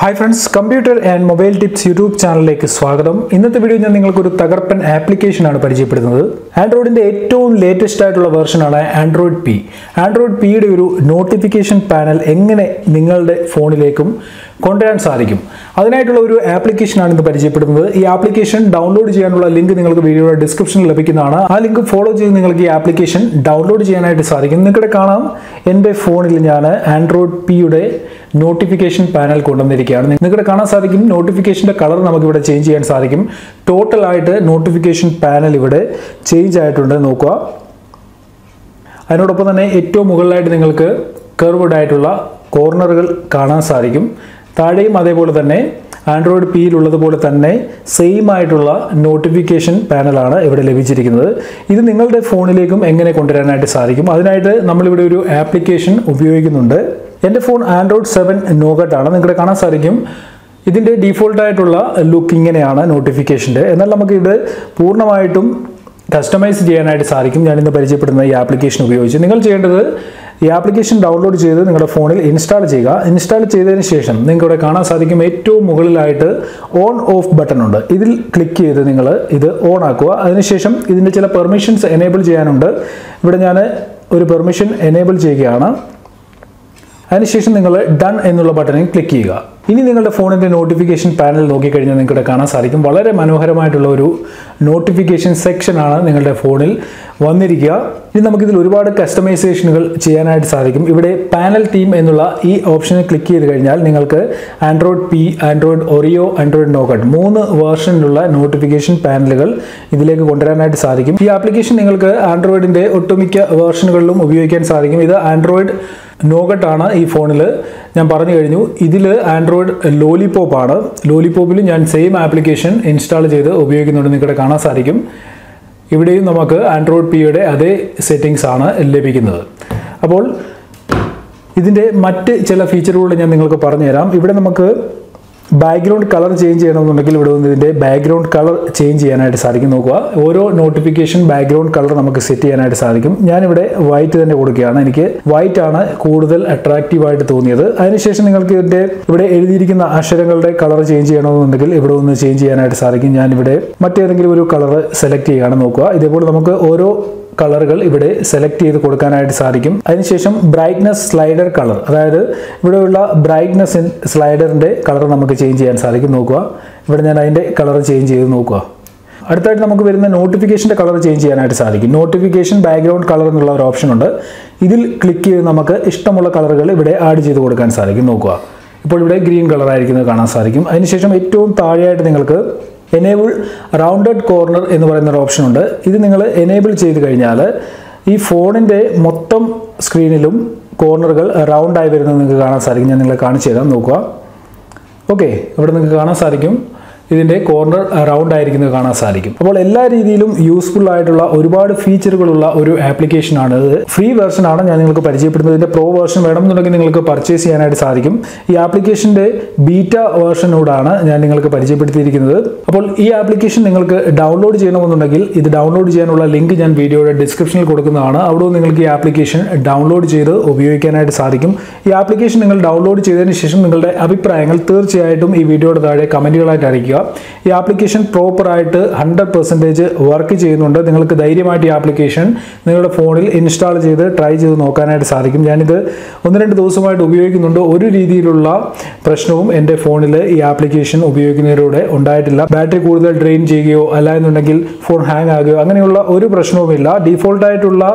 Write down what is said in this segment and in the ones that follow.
Hi friends, Computer and Mobile Tips YouTube channel സ്വാഗതം. ഇന്നത്തെ video ഞാൻ നിങ്ങൾക്ക് ഒരു തകർപ്പൻ ആപ്ലിക്കേഷൻ ആണ് പരിചയപ്പെടുത്തുന്നത്. ആൻഡ്രോയിഡിന്റെ ഏറ്റവും ലേറ്റസ്റ്റ് ആയിട്ടുള്ള വെർഷൻ ആണ് ആൻഡ്രോയിഡ് പി. ആൻഡ്രോയിഡ് പിയുടെ ഒരു നോട്ടിഫിക്കേഷൻ പാനൽ എങ്ങനെ നിങ്ങളുടെ ഫോണിലേക്കും കൊണ്ടുവരാൻ സാധിക്കും. അതിനായിട്ടുള്ള ഒരു ആപ്ലിക്കേഷൻ ആണ് ഇന്ന് പരിചയപ്പെടുത്തുന്നത്. ഈ ആപ്ലിക്കേഷൻ ഡൗൺലോഡ് ചെയ്യാനുള്ള ലിങ്ക് നിങ്ങൾക്ക് വീഡിയോയുടെ ഡിസ്ക്രിപ്ഷനിൽ ലഭിക്കുന്നതാണ്. ആ ലിങ്ക് ഫോളോ ചെയ്ത് നിങ്ങൾക്ക് ഈ ആപ്ലിക്കേഷൻ ഡൗൺലോഡ് ചെയ്യാനായിട്ട് സാധിക്കും. നിങ്ങളുടെ കാണാം എൻ്റെ ഫോണിൽ ഞാൻ ആൻഡ്രോയിഡ് പിയുടെ നോട്ടിഫിക്കേഷൻ പാനൽ കൊണ്ടുവന്നിരിക്കുകയാണ്. നിങ്ങൾക്ക് കാണാൻ സാധിക്കും നോട്ടിഫിക്കേഷൻ്റെ കളർ നമുക്ക് ഇവിടെ ചേഞ്ച് ചെയ്യാൻ സാധിക്കും. ടോട്ടൽ ആയിട്ട് നോട്ടിഫിക്കേഷൻ പാനൽ ഇവിടെ ചേഞ്ച് ആയിട്ടുണ്ട് നോക്കുക. അതിനോടൊപ്പം തന്നെ ഏറ്റവും മുകളിലായിട്ട് നിങ്ങൾക്ക് കർവ്ഡ് ആയിട്ടുള്ള കോർണറുകൾ കാണാൻ സാധിക്കും. താഴെയും അതേപോലെ തന്നെ ആൻഡ്രോയിഡ് പിയിലുള്ളതുപോലെ തന്നെ സെയിം ആയിട്ടുള്ള നോട്ടിഫിക്കേഷൻ പാനലാണ് ഇവിടെ ലഭിച്ചിരിക്കുന്നത്. ഇത് നിങ്ങളുടെ ഫോണിലേക്കും എങ്ങനെ കൊണ്ടുവരാനായിട്ട് സാധിക്കും. അതിനായിട്ട് നമ്മളിവിടെ ഒരു ആപ്ലിക്കേഷൻ ഉപയോഗിക്കുന്നുണ്ട്. എൻ്റെ ഫോൺ ആൻഡ്രോയിഡ് 7 നോഗട്ട് ആണ്. നിങ്ങൾക്ക് കാണാൻ സാധിക്കും ഇതിൻ്റെ ഡീഫോൾട്ടായിട്ടുള്ള ലുക്ക് ഇങ്ങനെയാണ് നോട്ടിഫിക്കേഷൻ്റെ. എന്നാൽ നമുക്കിത് പൂർണ്ണമായിട്ടും കസ്റ്റമൈസ് ചെയ്യാനായിട്ട് സാധിക്കും. ഞാനിന്ന് പരിചയപ്പെടുന്ന ഈ ആപ്ലിക്കേഷൻ ഉപയോഗിച്ച് നിങ്ങൾ ചെയ്യേണ്ടത് ഈ ആപ്ലിക്കേഷൻ ഡൗൺലോഡ് ചെയ്ത് നിങ്ങളുടെ ഫോണിൽ ഇൻസ്റ്റാൾ ചെയ്യുക. ഇൻസ്റ്റാൾ ചെയ്തതിന് ശേഷം നിങ്ങൾക്ക് ഇവിടെ കാണാൻ സാധിക്കും ഏറ്റവും മുകളിലായിട്ട് ഓൺ ഓഫ് ബട്ടൺ ഉണ്ട്. ഇതിൽ ക്ലിക്ക് ചെയ്ത് നിങ്ങൾ ഇത് ഓൺ ആക്കുക. അതിനുശേഷം ഇതിൻ്റെ ചില പെർമിഷൻസ് എനേബിൾ ചെയ്യാനുണ്ട്. ഇവിടെ ഞാൻ ഒരു പെർമിഷൻ എനേബിൾ ചെയ്യുകയാണ്. അതിനുശേഷം നിങ്ങൾ ഡൺ എന്നുള്ള ബട്ടണിൽ ക്ലിക്ക് ചെയ്യുക. ഇനി നിങ്ങളുടെ ഫോണിൻ്റെ നോട്ടിഫിക്കേഷൻ പാനൽ നോക്കിക്കഴിഞ്ഞാൽ നിങ്ങൾക്ക് കാണാൻ സാധിക്കും വളരെ മനോഹരമായിട്ടുള്ള ഒരു നോട്ടിഫിക്കേഷൻ സെക്ഷനാണ് നിങ്ങളുടെ ഫോണിൽ വന്നിരിക്കുക. ഇനി നമുക്കിതിൽ ഒരുപാട് കസ്റ്റമൈസേഷനുകൾ ചെയ്യാനായിട്ട് സാധിക്കും. ഇവിടെ പാനൽ തീം എന്നുള്ള ഈ ഓപ്ഷനിൽ ക്ലിക്ക് ചെയ്ത് കഴിഞ്ഞാൽ നിങ്ങൾക്ക് Android P, Android Oreo, Android Nougat 3 വേർഷനിലുള്ള നോട്ടിഫിക്കേഷൻ പാനലുകൾ ഇതിലേക്ക് കൊണ്ടുവരാനായിട്ട് സാധിക്കും. ഈ ആപ്ലിക്കേഷൻ നിങ്ങൾക്ക് ആൻഡ്രോയിഡിൻ്റെ ഒട്ടുമിക്ക വേർഷനുകളിലും ഉപയോഗിക്കാൻ സാധിക്കും. ഇത് ആൻഡ്രോയിഡ് നോഗട്ട് ആണ് ഈ ഫോണിൽ ഞാൻ പറഞ്ഞു കഴിഞ്ഞു. ഇതിൽ ആൻഡ്രോയിഡ് ലോലിപോപ്പ് ആണ്. ലോലിപോപ്പിൽ ഞാൻ സെയിം ആപ്ലിക്കേഷൻ ഇൻസ്റ്റാൾ ചെയ്ത് ഉപയോഗിക്കുന്നുണ്ട്. നിങ്ങളുടെ കാണാൻ സാധിക്കും ഇവിടെയും നമുക്ക് ആൻഡ്രോയിഡ് പിയുടെ അതേ സെറ്റിങ്സ് ആണ് ലഭിക്കുന്നത്. അപ്പോൾ ഇതിൻ്റെ മറ്റ് ചില ഫീച്ചറുകൾ ഞാൻ നിങ്ങൾക്ക് പറഞ്ഞുതരാം. ഇവിടെ നമുക്ക് ബാക്ക്ഗ്രൗണ്ട് കളർ ചേഞ്ച് ചെയ്യണമെന്നുണ്ടെങ്കിൽ ഇവിടെ വന്ന് ഇതിൻ്റെ ബാക്ക്ഗ്രൗണ്ട് കളർ ചേഞ്ച് ചെയ്യാനായിട്ട് സാധിക്കും. നോക്കുക, ഓരോ നോട്ടിഫിക്കേഷൻ ബാക്ക്ഗ്രൗണ്ട് കളർ നമുക്ക് സെറ്റ് ചെയ്യാനായിട്ട് സാധിക്കും. ഞാനിവിടെ വൈറ്റ് തന്നെ കൊടുക്കുകയാണ്. എനിക്ക് വൈറ്റ് ആണ് കൂടുതൽ അട്രാക്റ്റീവായിട്ട് തോന്നിയത്. അതിനുശേഷം നിങ്ങൾക്ക് ഇതിൻ്റെ ഇവിടെ എഴുതിയിരിക്കുന്ന അക്ഷരങ്ങളുടെ കളർ ചേഞ്ച് ചെയ്യണമെന്നുണ്ടെങ്കിൽ ഇവിടെ ഒന്ന് ചേഞ്ച് ചെയ്യാനായിട്ട് സാധിക്കും. ഞാനിവിടെ മറ്റേതെങ്കിലും ഒരു കളർ സെലക്ട് ചെയ്യുകയാണ്. നോക്കുക, ഇതേപോലെ നമുക്ക് ഓരോ കളറുകൾ ഇവിടെ സെലക്ട് ചെയ്ത് കൊടുക്കാനായിട്ട് സാധിക്കും. അതിനുശേഷം ബ്രൈറ്റ്നസ് സ്ലൈഡർ കളർ, അതായത് ഇവിടെയുള്ള ബ്രൈറ്റ്നസ് സ്ലൈഡറിൻ്റെ കളർ നമുക്ക് ചേഞ്ച് ചെയ്യാൻ സാധിക്കും. നോക്കുക, ഇവിടെ ഞാൻ അതിൻ്റെ കളർ ചേഞ്ച് ചെയ്ത് നോക്കുക. അടുത്തായിട്ട് നമുക്ക് വരുന്ന നോട്ടിഫിക്കേഷൻ്റെ കളർ ചേഞ്ച് ചെയ്യാനായിട്ട് സാധിക്കും. നോട്ടിഫിക്കേഷൻ ബാക്ക്ഗ്രൗണ്ട് കളർ എന്നുള്ള ഒരു ഓപ്ഷൻ ഉണ്ട്. ഇതിൽ ക്ലിക്ക് ചെയ്ത് നമുക്ക് ഇഷ്ടമുള്ള കളറുകൾ ഇവിടെ ആഡ് ചെയ്ത് കൊടുക്കാൻ സാധിക്കും. നോക്കുക, ഇപ്പോൾ ഇവിടെ ഗ്രീൻ കളർ ആയിരിക്കുന്നത് കാണാൻ സാധിക്കും. അതിനുശേഷം ഏറ്റവും താഴെയായിട്ട് നിങ്ങൾക്ക് എനേബിൾ റൗണ്ടഡ് കോർണർ എന്ന് പറയുന്ന ഒരു ഓപ്ഷൻ ഉണ്ട്. ഇത് നിങ്ങൾ എനേബിൾ ചെയ്ത് കഴിഞ്ഞാൽ ഈ ഫോണിൻ്റെ മൊത്തം സ്ക്രീനിലും കോർണറുകൾ റൗണ്ടായി വരുന്നത് നിങ്ങൾക്ക് കാണാൻ സാധിക്കും. ഞാൻ നിങ്ങളെ കാണിച്ചു തരാം. നോക്കുക, ഓക്കെ, ഇവിടെ നിങ്ങൾക്ക് കാണാൻ സാധിക്കും ഇതിൻ്റെ കോർണർ റൗണ്ട് ആയിരിക്കുന്നത് കാണാൻ സാധിക്കും. അപ്പോൾ എല്ലാ രീതിയിലും യൂസ്ഫുൾ ആയിട്ടുള്ള ഒരുപാട് ഫീച്ചറുകളുള്ള ഒരു ആപ്ലിക്കേഷനാണ് ഇത്. ഫ്രീ വെർഷനാണ് ഞാൻ നിങ്ങൾക്ക് പരിചയപ്പെടുന്നത്. ഇതിൻ്റെ പ്രോ വെർഷൻ വേണമെന്നുണ്ടെങ്കിൽ നിങ്ങൾക്ക് പർച്ചേസ് ചെയ്യാനായിട്ട് സാധിക്കും. ഈ ആപ്ലിക്കേഷൻ്റെ ബീറ്റ വെർഷനോടാണ് ഞാൻ നിങ്ങൾക്ക് പരിചയപ്പെടുത്തിയിരിക്കുന്നത്. അപ്പോൾ ഈ ആപ്ലിക്കേഷൻ നിങ്ങൾക്ക് ഡൗൺലോഡ് ചെയ്യണമെന്നുണ്ടെങ്കിൽ ഇത് ഡൗൺലോഡ് ചെയ്യാനുള്ള ലിങ്ക് ഞാൻ വീഡിയോയുടെ ഡിസ്ക്രിപ്ഷനിൽ കൊടുക്കുന്നതാണ്. അവിടെ നിങ്ങൾക്ക് ഈ ആപ്ലിക്കേഷൻ ഡൗൺലോഡ് ചെയ്ത് ഉപയോഗിക്കാനായിട്ട് സാധിക്കും. ഈ ആപ്ലിക്കേഷൻ നിങ്ങൾ ഡൗൺലോഡ് ചെയ്തതിന് ശേഷം നിങ്ങളുടെ അഭിപ്രായങ്ങൾ തീർച്ചയായിട്ടും ഈ വീഡിയോയുടെ താഴെ കമൻറ്റുകളായിട്ട് അറിയിക്കുക. ഈ ആപ്ലിക്കേഷൻ പ്രോപ്പറായിട്ട് 100% വർക്ക് ചെയ്യുന്നുണ്ട്. നിങ്ങൾക്ക് ധൈര്യമായിട്ട് ഈ ആപ്ലിക്കേഷൻ നിങ്ങളുടെ ഫോണിൽ ഇൻസ്റ്റാൾ ചെയ്ത് ട്രൈ ചെയ്ത് നോക്കാനായിട്ട് സാധിക്കും. ഞാനിത് 1-2 ദിവസമായിട്ട് ഉപയോഗിക്കുന്നുണ്ട്. ഒരു രീതിയിലുള്ള പ്രശ്നവും എൻ്റെ ഫോണിൽ ഈ ആപ്ലിക്കേഷൻ ഉപയോഗിക്കുന്നതിലൂടെ ഉണ്ടായിട്ടില്ല. ബാറ്ററി കൂടുതൽ ഡ്രെയിൻ ചെയ്യുകയോ അല്ല എന്നുണ്ടെങ്കിൽ ഫോൺ ഹാങ് ആകുകയോ അങ്ങനെയുള്ള ഒരു പ്രശ്നവുമില്ല. ഡീഫോൾട്ടായിട്ടുള്ള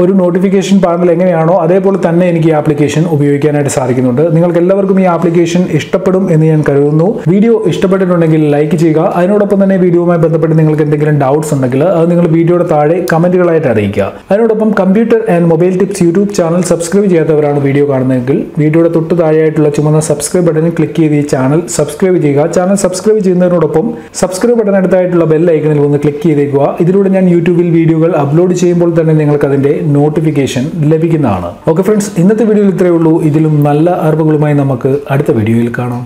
ഒരു നോട്ടിഫിക്കേഷൻ പാനൽ എങ്ങനെയാണോ അതേപോലെ തന്നെ എനിക്ക് ഈ ആപ്ലിക്കേഷൻ ഉപയോഗിക്കാനായിട്ട് സാധിക്കുന്നുണ്ട്. നിങ്ങൾക്ക് എല്ലാവർക്കും ഈ ആപ്ലിക്കേഷൻ ഇഷ്ടപ്പെടും എന്ന് ഞാൻ കരുതുന്നു. വീഡിയോ ഇഷ്ടപ്പെട്ടിട്ടുണ്ടെങ്കിൽ ലൈക്ക് ചെയ്യുക. അതിനോടൊപ്പം തന്നെ വീഡിയോയുമായി ബന്ധപ്പെട്ട് നിങ്ങൾക്ക് എന്തെങ്കിലും ഡൗട്ട്സ് ഉണ്ടെങ്കിൽ അത് നിങ്ങൾ വീഡിയോയുടെ താഴെ കമൻറ്റുകളായിട്ട് അറിയിക്കുക. അതിനോടൊപ്പം computer and mobile tips YouTube channel subscribe ചെയ്യാത്തവരാണ് വീഡിയോ കാണുന്നതെങ്കിൽ വീഡിയോയുടെ തൊട്ട് താഴെയായിട്ടുള്ള ചുമന്ന സബ്സ്ക്രൈബ് ബട്ടണിൽ ക്ലിക്ക് ചെയ്ത് ഈ ചാനൽ സബ്സ്ക്രൈബ് ചെയ്യുക. ചാനൽ സബ്സ്ക്രൈബ് ചെയ്യുന്നതിനോടൊപ്പം സബ്സ്ക്രൈബ് ബട്ടൺ അടുത്തായിട്ടുള്ള ബെൽ ഐക്കണിൽ ഒന്ന് ക്ലിക്ക് ചെയ്തേക്കുക. ഇതിലൂടെ ഞാൻ യൂട്യൂബിൽ വീഡിയോകൾ അപ്ലോഡ് ചെയ്യുമ്പോൾ തന്നെ നിങ്ങൾക്ക് അതിൻ്റെ നോട്ടിഫിക്കേഷൻ ലഭിക്കുന്നതാണ്. ഓക്കെ ഫ്രണ്ട്സ്, ഇന്നത്തെ വീഡിയോയിൽ ഇത്രയേ ഉള്ളൂ. ഇതിലും നല്ല അറിവുകളുമായി നമുക്ക് അടുത്ത വീഡിയോയിൽ കാണാം.